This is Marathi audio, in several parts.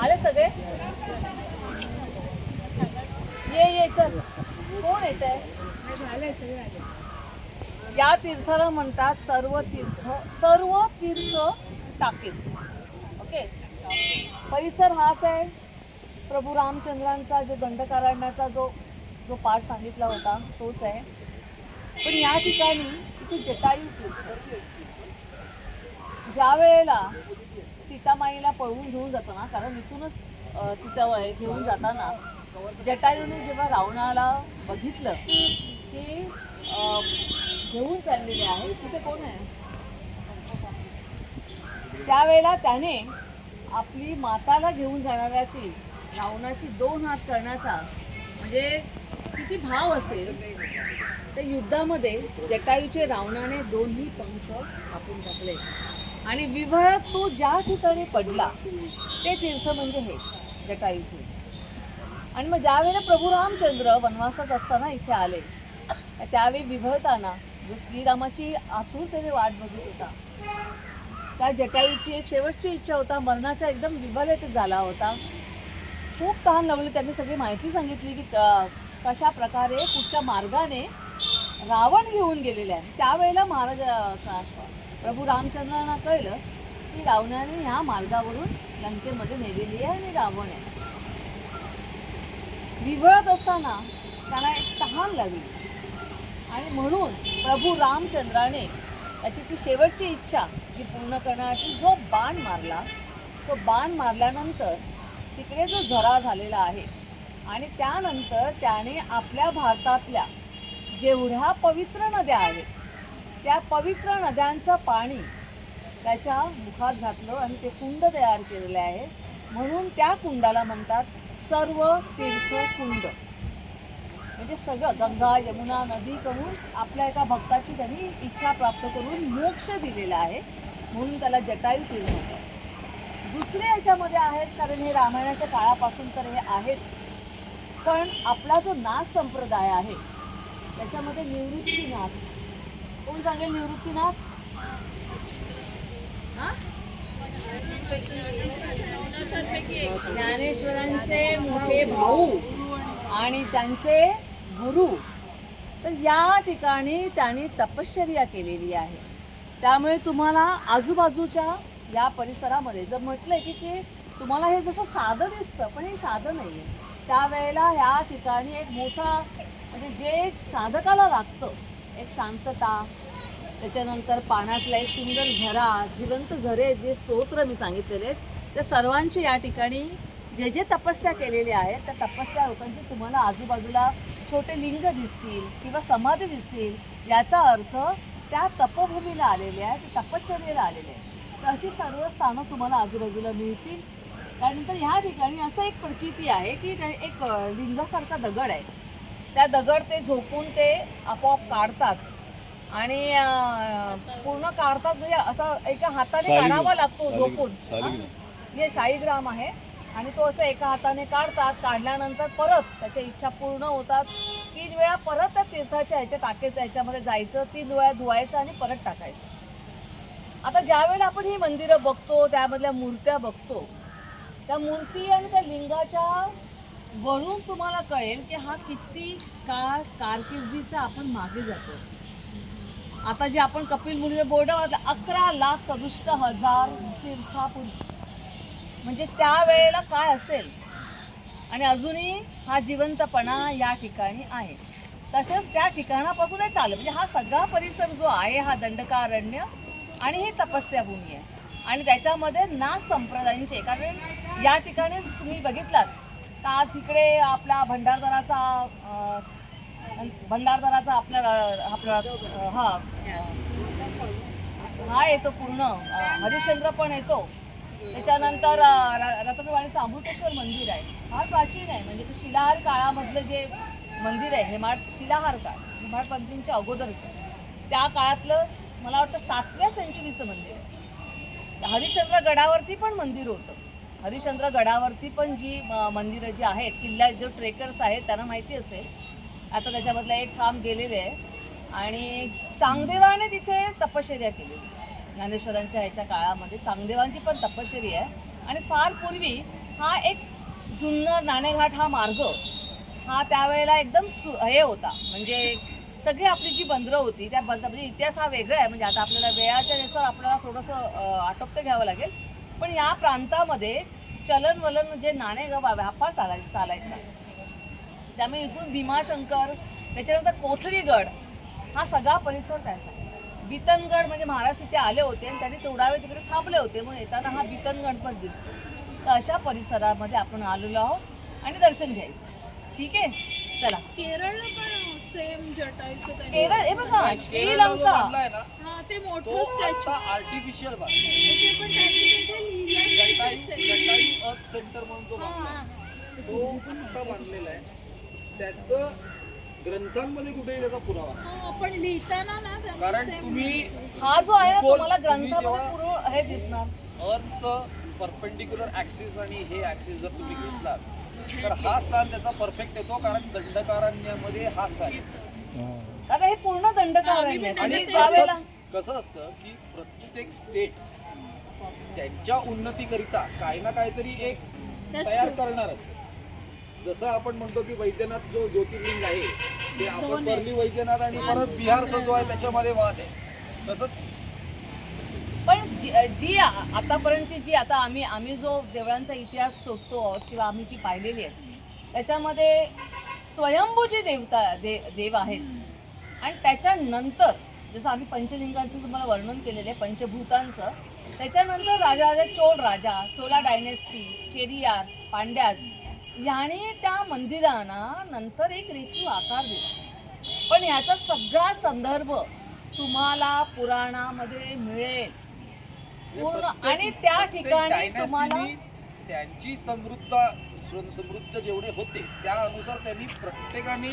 आले सगळे? ये चल. कोण येत आहे? झालंय सगळे आले. या तीर्थाला म्हणतात सर्व तीर्थ टाकीत. ओके, परिसर हाच आहे. प्रभू रामचंद्रांचा जो दंडकारण्याचा जो पाठ सांगितला होता तोच आहे. पण या ठिकाणी इथे जटायू तीर्थ, ज्या वेळेला सीतामाईला पळवून घेऊन जाताना, कारण इथूनच तिचा घेऊन जाताना जटायूने जेव्हा रावणाला बघितलं की घेऊन चाललेले आहे, तिथे कोण आहे, त्यावेळेला त्याने आपली माताला घेऊन जाणाऱ्याची रावणाची 2 हात करण्याचा म्हणजे किती भाव असेल. त्या युद्धामध्ये जटायूचे रावणाने 2ही पंख कापून टाकले आणि विव्हळत तो ज्या ठिकाणी पडला ते तीर्थ म्हणजे हे जटायू तीर्थ. आणि मग ज्या वेळेला प्रभू रामचंद्र वनवासात असताना इथे आले, त्यावेळी विव्हळताना जो श्रीरामाची आतुरतेने वाट बघत होता, त्या जटायूची एक शेवटची इच्छा होता, मरणाचा एकदम विव्हळित झाला होता, खूप तहान लागली. त्यांनी सगळी माहिती सांगितली की कशा प्रकारे कुठच्या मार्गाने रावण घेऊन गेलेले आहे. त्यावेळेला प्रभू रामचंद्रांना कळलं की रावणाने ह्या मार्गावरून लंकेमध्ये नेलेली आहे आणि रावण आहे. विव्हळत असताना त्यांना एक तहान लागली आणि म्हणून प्रभू रामचंद्राने त्याची ती शेवटची इच्छा जी पूर्ण करण्यासाठी जो बाण मारला, तो बाण मारल्यानंतर तिकडे जो झरा झालेला आहे आणि त्यानंतर त्याने आपल्या भारतातल्या जेवढ्या पवित्र नद्या आहेत त्या पवित्र नद्यांचं पाणी त्याच्या मुखात घातलं आणि ते कुंड तयार केलेले आहे. म्हणून त्या कुंडाला म्हणतात सर्व तीर्थ कुंड. म्हणजे सगळं गंगा यमुना नदी करून आपल्या एका भक्ताची त्यांनी इच्छा प्राप्त करून मोक्ष दिलेला आहे, म्हणून त्याला जटायू तीर्थ म्हणतात. दुसरे याच्यामध्ये आहेच, कारण हे रामायणाच्या काळापासून तर हे आहेच. पण आपला जो नाथ संप्रदाय आहे त्याच्यामध्ये निवृत्तीनाथ, कोण सांगेल निवृत्तीनाथ? ज्ञानेश्वरांचे मोठे भाऊ आणि त्यांचे गुरु. तर या ठिकाणी त्यांनी तपश्चर्या केलेली आहे. त्यामुळे तुम्हाला आजूबाजूच्या या परिसरामध्ये जर म्हटलं की ते तुम्हाला हे जसं साधं दिसतं, पण हे साधं नाही आहे. त्यावेळेला ह्या ठिकाणी एक मोठा म्हणजे जे साधकाला लागतं, एक शांतता, त्याच्यानंतर पाण्यातला एक सुंदर झरा, जिवंत झरे, जे स्तोत्र मी सांगितलेले आहेत, त्या सर्वांचे या ठिकाणी जे जे तपस्या केलेले आहेत त्या तपस्या लोकांची तुम्हाला आजूबाजूला छोटे लिंग दिसतील किंवा समाधी दिसतील. याचा अर्थ त्या तपोभूमीला आलेले आहेत, ते तपश्चर्येला आलेले आहेत. तर अशी सर्व स्थानं तुम्हाला आजूबाजूला मिळतील. त्यानंतर ह्या ठिकाणी असं एक प्रचिती आहे की एक लिंगासारखा दगड आहे, त्या दगड ते झोपून ते आपोआप काढतात आणि पूर्ण काढतात. म्हणजे असं एका हाताने काढावा लागतो झोपून. हे शाळीग्राम आहे आणि तो असं एका हाताने काढतात. काढल्यानंतर परत त्याच्या इच्छा पूर्ण होतात. 3 वेळा परत त्या तीर्थाच्या टाकायचं, ह्याच्यामध्ये जायचं, 3 वेळा धुवायचं आणि परत टाकायचं. आता ज्या वेळेला आपण ही मंदिरं बघतो, त्यामधल्या मूर्त्या बघतो, त्या मूर्ती आणि त्या लिंगाच्या वरून तुम्हाला कळेल की हा किती काळ कारकिर्दीचा आपण मागे जातो. आता जे आपण कपिल मुनीचे बोर्ड वाचलं 11,67,000 तीर्थापूर्वी, म्हणजे त्यावेळेला काय असेल. आणि अजूनही हा जिवंतपणा या ठिकाणी आहे. तसंच त्या ठिकाणापासूनच चालू, म्हणजे हा सगळा परिसर जो आहे हा दंडकारण्य आणि ही तपस्याभूमी आहे. आणि त्याच्यामध्ये नाथ संप्रदायांचे, कारण या ठिकाणी तुम्ही बघितलात तर आज इकडे आपला भंडारदराचा आपला हा येतो पूर्ण, हरिश्चंद्र पण येतो. त्याच्यानंतर रत्नवाडीचं अमृतेश्वर मंदिर आहे, फार प्राचीन आहे. म्हणजे ते शिलाहार काळामधलं जे मंदिर आहे, शिलाहार काळ, हेमाडपंथींच्या अगोदरचं, त्या काळातलं मला वाटतं 7व्या सेंचुरीचं मंदिर आहे. हरिश्चंद्र गडावरती पण मंदिर होतं. हरिश्चंद्र गडावरती पण जी मंदिरं जी आहेत, किल्ला जो ट्रेकर्स आहेत त्यांना माहिती असेल. आता त्याच्यामधलं एक ठाम गेलेले आहे. आणि चांगदेवाने तिथे तपश्चर्या केलेली. ज्ञानेश्वरांच्या ह्याच्या काळामध्ये चांगदेवांची पण तपश्चर्या आहे. आणि फार पूर्वी हा एक जुन्नर नाणेघाट हा मार्ग हा त्यावेळेला एकदम हे होता, म्हणजे सगळी आपली जी बंदरं होती त्या म्हणजे इतिहास हा वेगळा आहे, म्हणजे आता आपल्याला वेळाच्या नुसार आपल्याला थोडंसं आटोपतं घ्यावं लागेल. पण या प्रांतामध्ये चलनवलन म्हणजे नाणेगाव व्यापार चालायचा. त्यामुळे इथून भीमाशंकर, त्याच्यानंतर कोठडीगड हा सगळा परिसर त्याचा. बितनगड म्हणजे महाराज तिथे आले होते आणि त्यांनी तेवढा वेळ तिकडे थांबले होते, म्हणून येताना हा बितनगड पण दिसतो. तर अशा परिसरामध्ये आपण आलेलो आहोत आणि दर्शन घ्यायचं. ठीक आहे, चला. केरळला पण सेम जटायूचं केरळ हे बघा, श्रीलंका हा ते मोठं स्टॅच्यू आर्टिफिशियल ते पण त्यांनी तिथे लिहिलंय जटायू अर्थ सेंटर म्हणून जो बांधला तो आत्ता बांधलेला आहे. त्याचं ग्रंथांमध्ये कुठेही त्याचा पुरावा नाही. आपण लिहिताना ना त्यांनी कारण same तुम्ही हा जो आहे ना तुम्हाला तुम्ही ग्रंथामध्ये जेव्हा- पूर्ण हे दिसणार. अर्थचं परपेंडिक्युलर ऍक्सिस आणि हे ऍक्सिस जर तुम्ही घेतलात तर हा स्थान त्याचा परफेक्ट येतो, कारण दंडकारण्यामध्ये हा स्थान येतो. आता हे पूर्ण दंडकारण्य आहे. आणि आणि त्यावेळेला कसं असतं की प्रत्येक स्टेट त्यांच्या उन्नतीकरिता काही ना काहीतरी एक तयार करणारच. जसं आपण म्हणतो की वैद्यनाथ जो ज्योतिर्लिंग आहे ते आपण परली वैद्यनाथ आणि परत बिहारचा जो आहे त्याच्यामध्ये वाद आहे. तसंच पण जी आतापर्यंतची जी आता आम्ही जो देवळांचा इतिहास शोधतो आहोत किंवा आम्ही जी पाहिलेली आहे त्याच्यामध्ये स्वयंभूची देव आहेत. आणि त्याच्यानंतर जसं आम्ही पंचलिंगांचं तुम्हाला वर्णन केलेलं आहे, पंचभूतांचं, त्याच्यानंतर राजा चोला डायनेस्टी, चेरियार, पांड्याज याने त्या मंदिरांना नंतर एक रेखीव आकार दिला. पण याचा सगळा संदर्भ तुम्हाला पुराणामध्ये मिळेल पूर्ण. आणि त्या ठिकाणी तुम्हाला त्यांची समृद्ध जेवढे होते त्या अनुसार त्यांनी प्रत्येकाने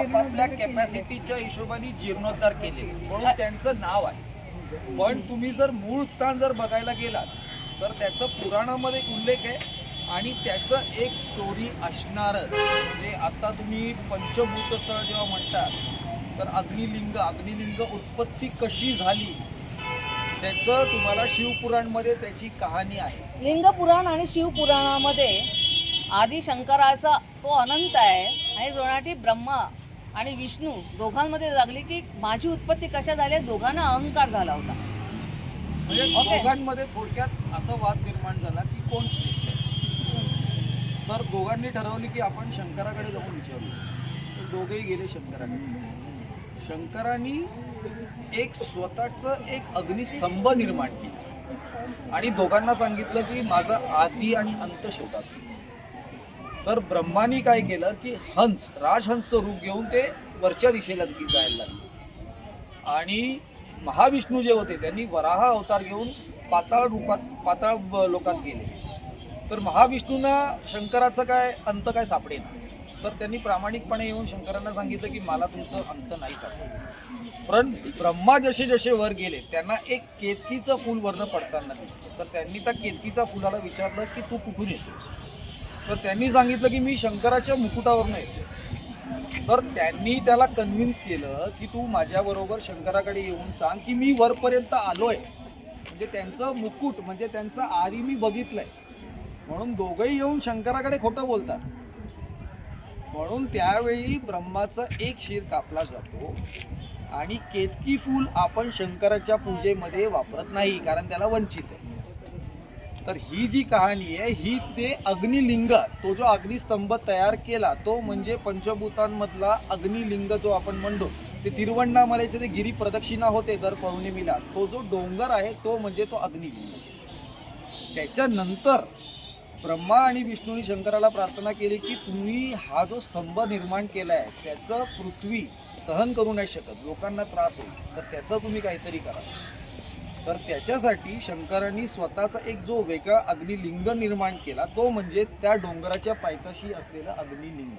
आपापल्या कॅपॅसिटीच्या हिशोबाने जीर्णोद्धार केले, म्हणून त्यांचं नाव आहे. पण तुम्ही जर मूळ स्थान जर बघायला गेलात तर त्याचं पुराणामध्ये उल्लेख आहे आणि त्याचं एक स्टोरी असणारच. म्हणजे आता तुम्ही पंचभूत स्थळ जेव्हा म्हणतात तर अग्निलिंग उत्पत्ती कशी झाली त्याचं तुम्हाला शिवपुराणमध्ये त्याची कहाणी आहे. लिंगपुराण आणि शिवपुराणामध्ये आदी शंकराचा तो अनंत आहे आणि रोणाटी ब्रह्मा आणि विष्णू दोघांमध्ये लागली की माझी उत्पत्ती कशा झाली, दोघांना अहंकार झाला होता. म्हणजे दोघांमध्ये थोडक्यात असं वाद निर्माण झाला की कोण श्रेष्ठ आहे. तर दोघांनी ठरवले की आपण शंकराकडे जाऊन विचारू. तर दोघेही गेले शंकराकडे. शंकरांनी एक स्वतःचं एक अग्निस्तंभ निर्माण केला आणि दोघांना सांगितलं की माझा आदी आणि अंत शोधा. तर ब्रह्मानी काय केलं की राजहंस रूप घेऊन ते वरच्या दिशेला जायला लागले आणि महाविष्णू जे होते त्यांनी वराह अवतार घेऊन पाताळ लोकात गेले. तर महाविष्णूंना शंकराचं अंत काय सापडेना. तर त्यांनी प्रामाणिकपणे येऊन शंकरांना सांगितलं की मला तुमचं अंत नाही सापडलं. पण ब्रह्मा जसे वर गेले त्यांना एक केतकीचं फूल वरनं पडताना दिसलं. तर त्यांनी त्या केतकीच्या फुलाला विचारलं की तू कुठून येतोस. तर त्यांनी सांगितलं की मी शंकराच्या मुकुटावरनं येतो. तर त्यांनी त्याला कन्व्हिन्स केलं की तू माझ्याबरोबर शंकराकडे येऊन सांग की मी वरपर्यंत आलोय, म्हणजे त्यांचं मुकुट म्हणजे त्यांचं आरी मी बघितलंय. म्हणून दोघंही येऊन शंकराकडे खोटं बोलतात. म्हणून त्यावेळी ब्रह्माचा एक शिर कापला जातो आणि केतकी फूल आपण शंकराच्या पूजेमध्ये वापरत नाही कारण त्याला वंचित आहे. तर ही जी कहाणी आहे ही ते अग्निलिंग, तो जो अग्निस्तंभ तयार केला तो म्हणजे पंचभूतांमधला अग्निलिंग जो आपण म्हणतो ते तिरुवण्णामलाईचे ते गिरी प्रदक्षिणा होते दर पौर्णिमेला, तो जो डोंगर आहे तो म्हणजे तो अग्निलिंग. त्याच्यानंतर ब्रह्मा आणि विष्णूंनी शंकराला प्रार्थना केली की तुम्ही हा जो स्तंभ निर्माण केला आहे त्याचं पृथ्वी सहन करू नाही शकत, लोकांना त्रास होईल, तर त्याचं तुम्ही काहीतरी करा. तर त्याच्यासाठी शंकरांनी स्वतःचा एक जो वेगळा अग्निलिंग निर्माण केला तो म्हणजे त्या डोंगराच्या पायथ्याशी असलेला अग्निलिंग.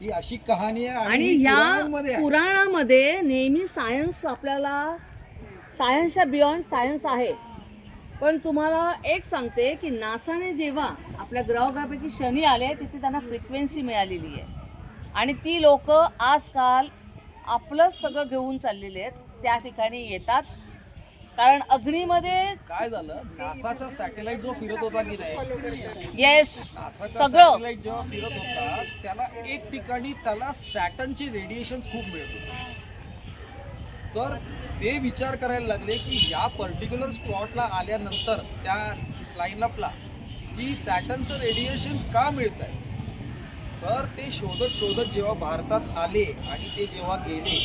ही अशी कहाणी आहे आणि या पुराणामध्ये नेहमी सायन्स आपल्याला सायन्सच्या बियॉन्ड सायन्स आहे. पण तुम्हाला एक सांगते की नासाने जेव्हा आपल्या ग्रहापैकी शनी आले तिथे त्यांना फ्रिक्वेन्सी मिळालेली आहे आणि ती लोक आजकाल आपलं सगळं घेऊन चाललेले आहेत, त्या ठिकाणी येतात कारण अग्नीमध्ये काय झालं, नासाचा सॅटेलाइट जो फिरत होता की नाही, येस नासाचा सगळं सॅटेलाइट जेव्हा फिरत होता त्याला एक ठिकाणी त्याला सॅटर्नचे रेडिएशन खूप मिळत होते. तर ते विचार करायला लागले की या पर्टिक्युलर स्पॉटला आल्यानंतर त्या लाईनअपला की सॅटर्नचं रेडिएशन का मिळत आहे. तर ते शोधत शोधत जेव्हा भारतात आले आणि ते जेव्हा गेले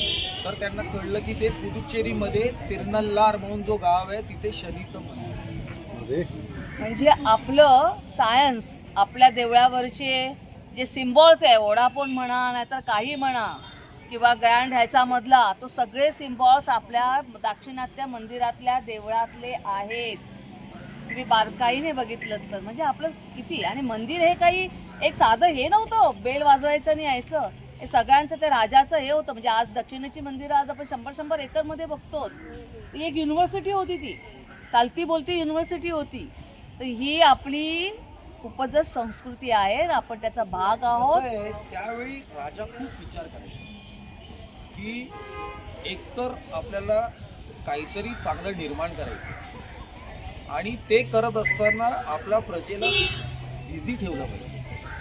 तर त्यांना कळलं की ते पुदुच्चेरीमध्ये तिरुनल्लार म्हणून जो गाव आहे तिथे शनीचं मंदिर. म्हणजे आपलं सायन्स आपल्या देवळावरचे जे सिम्बॉल्स आहे, वोडाफोन म्हणा नाहीतर काही म्हणा किंवा ग्रँड ह्याचा मधला, तो सगळे सिम्बॉल्स आपल्या दाक्षिणात्य मंदिरातल्या देवळातले आहेत. तुम्ही बारकाईने बघितलं तर म्हणजे आपलं किती. आणि मंदिर हे काही एक साधं हे नव्हतं, बेल वाजवायचं आणि यायचं. हे सगळ्यांचं ते राजाचं हे होतं. म्हणजे आज दक्षिणेची मंदिरं आज आपण 100-100 एकरमध्ये बघतो. ती एक युनिव्हर्सिटी होती, ती चालती बोलती युनिव्हर्सिटी होती. तर ही आपली उपजत संस्कृती आहे, आपण त्याचा भाग आहोत. कसं आहे, त्यावेळी राजा खूप विचार करायचा की एकतर आपल्याला काहीतरी चांगलं निर्माण करायचं आणि ते करत असताना आपल्या प्रजेला बिझी ठेवलं पाहिजे.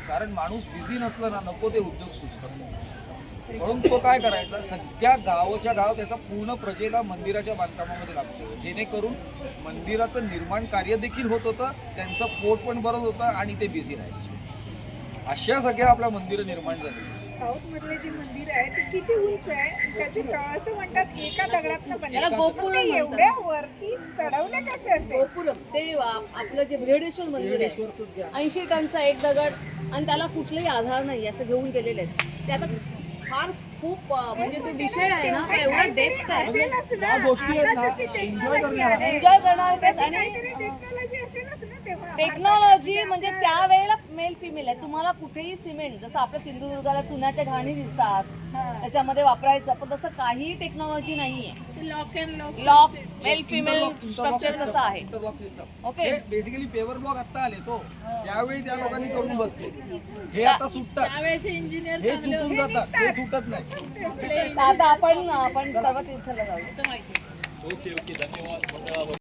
कारण माणूस बिझी नसला ना, नको ते उद्योग सुचतात. म्हणून तो काय करायचा, सगळ्या गावाच्या गाव त्याचा पूर्ण प्रजेला मंदिराच्या बांधकामामध्ये लागतो, जेणेकरून मंदिराचं निर्माण कार्य देखील होत होतं, त्यांचं पोट पण भरत होतं आणि ते बिझी राहायचे. अशा सगळ्या आपल्या मंदिरं निर्माण झाली. साऊथ मधले जे मंदिर आहे ते किती उंच आहे, त्याची असं म्हणतात एका दगडातनं त्याला बनले. गोपुरम ते म्हणतात. एवढ्या वरती चढवले कसे असेल? गोपुरम ते आपलं जे बृहदेश्वर मंदिर आहे, 80 टनचा एक दगड आणि त्याला कुठलाही आधार नाही असं घेऊन गेलेले आहेत. ते आता फार खूप म्हणजे तो विषय आहे ना, तो एवढा डेप्थ आहे. असेलच ना. या गोष्टी आहेत ना, आता जशी enjoy technology करणार. आहे, एन्जॉय करणार ते. तशी आणि काहीतरी टेक्नॉलॉजी असेलच ना तेव्हा. टेक्नॉलॉजी म्हणजे त्यावेळेला मेल फिमेल आहे. तुम्हाला कुठेही सिमेंट, जसं आपल्या सिंधुदुर्गाला चुन्याच्या घाणी दिसतात त्याच्यामध्ये वापरायचं, पण तसं काही टेक्नॉलॉजी नाहीये. Lock and lock male female structure कसं आहे. Interlock system. Okay. Basically paver block आता आले तो, त्यावेळी त्या लोकांनी करून बसले. हे आता सुटतात, त्यावेळेचे इंजिनियर हे सुटून जातात, ते सुटत नाही. आता आपण सर्व तीर्थला जाऊ. ओके ओके, धन्यवाद.